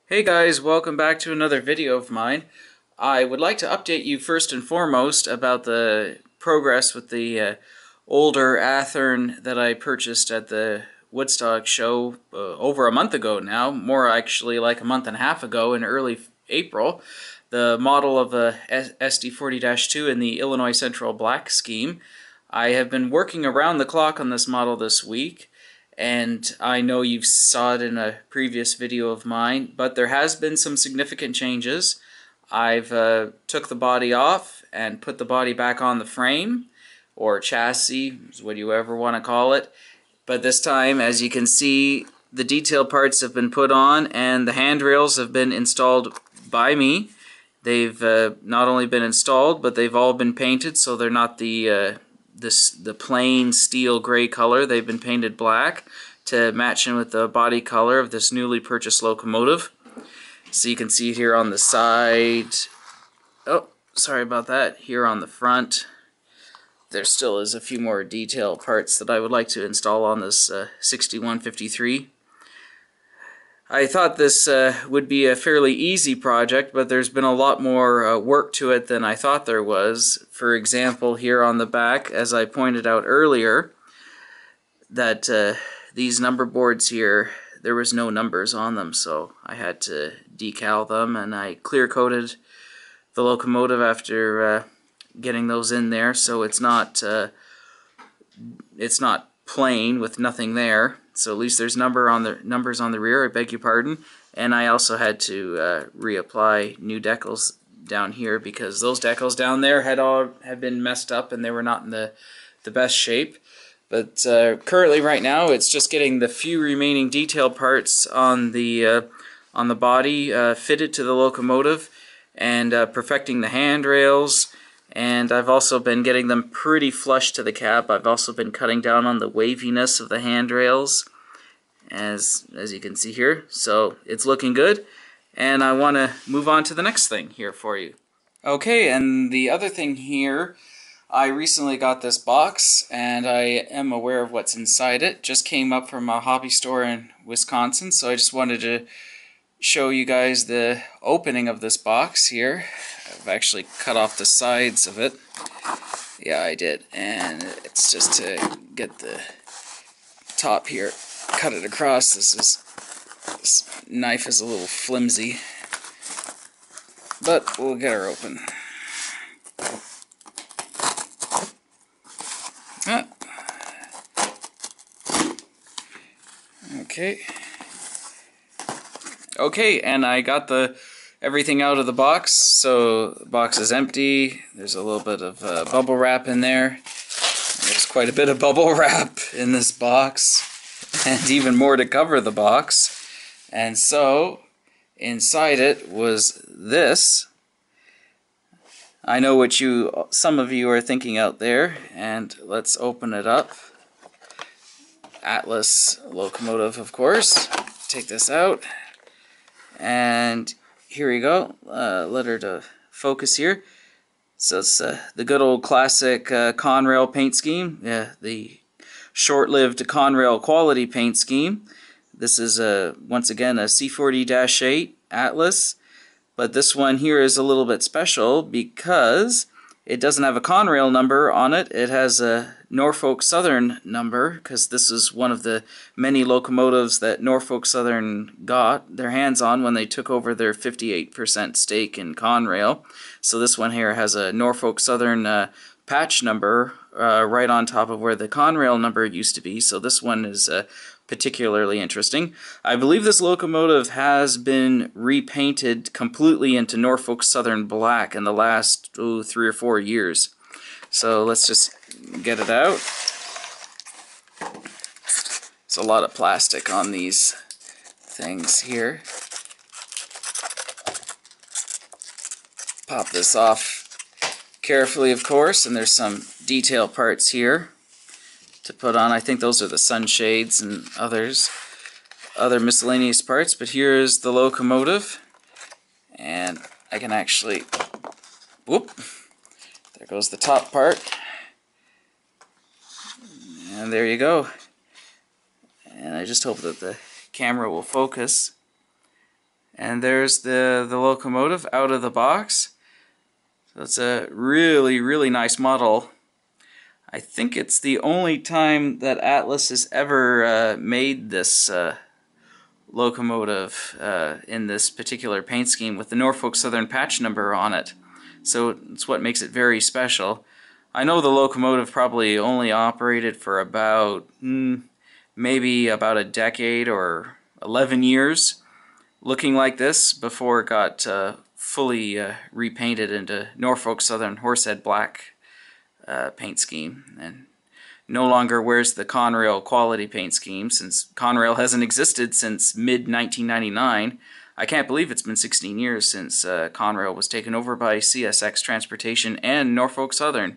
Hey guys, welcome back to another video of mine. I would like to update you first and foremost about the progress with the older Athearn that I purchased at the Woodstock show over a month ago now, more actually like a month and a half ago in early April. The model of the SD40-2 in the Illinois Central Black scheme. I have been working around the clock on this model this week, and I know you saw it in a previous video of mine, but there has been some significant changes. I've took the body off and put the body back on the frame, or chassis, what you ever want to call it. But this time, as you can see, the detail parts have been put on and the handrails have been installed by me. They've not only been installed, but they've all been painted, so they're not the plain steel gray color. They've been painted black to match in with the body color of this newly purchased locomotive. So you can see here on the side, oh sorry about that, here on the front there still is a few more detail parts that I would like to install on this 6153. I thought this would be a fairly easy project, but there's been a lot more work to it than I thought there was. For example, here on the back, as I pointed out earlier, that these number boards here, there was no numbers on them, so I had to decal them, and I clear coated the locomotive after getting those in there, so it's not plain with nothing there. So at least there's numbers on the rear, I beg your pardon. And I also had to reapply new decals down here because those decals down there had been messed up and they were not in the best shape. But currently right now it's just getting the few remaining detail parts on the body fitted to the locomotive and perfecting the handrails. And I've also been getting them pretty flush to the cab. I've also been cutting down on the waviness of the handrails, as you can see here. So it's looking good, and I want to move on to the next thing here for you. Okay, and the other thing here, I recently got this box, and I am aware of what's inside it. Just came up from a hobby store in Wisconsin, so I just wanted to show you guys the opening of this box here. I've actually cut off the sides of it. Yeah, I did. And it's just to get the top here, cut it across. This knife is a little flimsy, but we'll get her open. Ah. Okay, and I got everything out of the box, so the box is empty. There's a little bit of bubble wrap in there. There's quite a bit of bubble wrap in this box, and even more to cover the box. And so, inside it was this. I know what some of you are thinking out there, and let's open it up. Atlas locomotive, of course. Take this out. And here we go, let her to focus here. So it's the good old classic Conrail paint scheme, the short-lived Conrail quality paint scheme. This is once again a C40-8 Atlas, but this one here is a little bit special because it doesn't have a Conrail number on it. It has a Norfolk Southern number, because this is one of the many locomotives that Norfolk Southern got their hands on when they took over their 58% stake in Conrail. So this one here has a Norfolk Southern patch number right on top of where the Conrail number used to be. So this one is particularly interesting. I believe this locomotive has been repainted completely into Norfolk Southern black in the last 3 or 4 years. So let's just get it out. There's a lot of plastic on these things here. Pop this off carefully, of course, and there's some detail parts here to put on. I think those are the sunshades and other miscellaneous parts, but here's the locomotive, and I can actually, whoop, there goes the top part, and there you go. And I just hope that the camera will focus. And there's the locomotive out of the box. So it's a really, really nice model. I think it's the only time that Atlas has ever made this locomotive in this particular paint scheme with the Norfolk Southern patch number on it. So it's what makes it very special. I know the locomotive probably only operated for about maybe about a decade or 11 years looking like this before it got fully repainted into Norfolk Southern Horsehead Black paint scheme, and no longer wears the Conrail quality paint scheme, since Conrail hasn't existed since mid-1999. I can't believe it's been 16 years since Conrail was taken over by CSX Transportation and Norfolk Southern.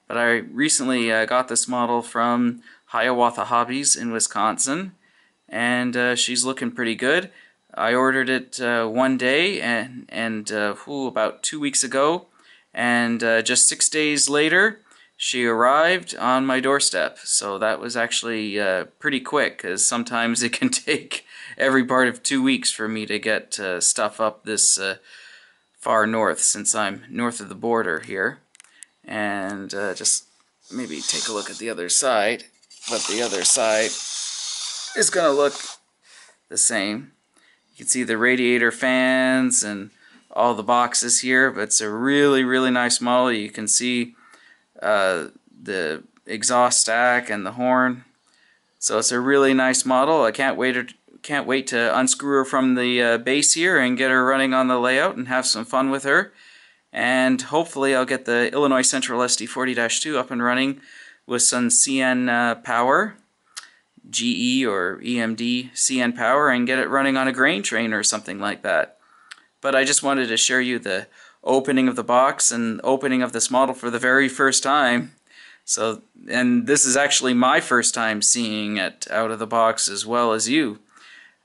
But I recently got this model from Hiawatha Hobbies in Wisconsin, and she's looking pretty good. I ordered it one day and about 2 weeks ago, and just 6 days later she arrived on my doorstep. So that was actually pretty quick, because sometimes it can take every part of 2 weeks for me to get stuff up this far north, since I'm north of the border here. And just maybe take a look at the other side. But the other side is going to look the same. You can see the radiator fans and all the boxes here, but it's a really, really nice model. You can see the exhaust stack and the horn. So it's a really nice model. I can't wait to unscrew her from the base here and get her running on the layout and have some fun with her. And hopefully I'll get the Illinois Central SD40-2 up and running with some CN power, GE or EMD CN power, and get it running on a grain train or something like that. But I just wanted to show you the opening of the box and opening of this model for the very first time. So, and this is actually my first time seeing it out of the box, as well as you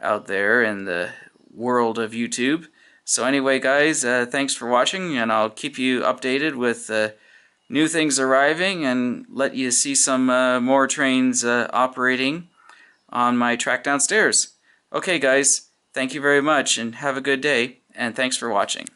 out there in the world of YouTube. So anyway, guys, thanks for watching, and I'll keep you updated with new things arriving and let you see some more trains operating on my track downstairs. Okay, guys, thank you very much, and have a good day, and thanks for watching.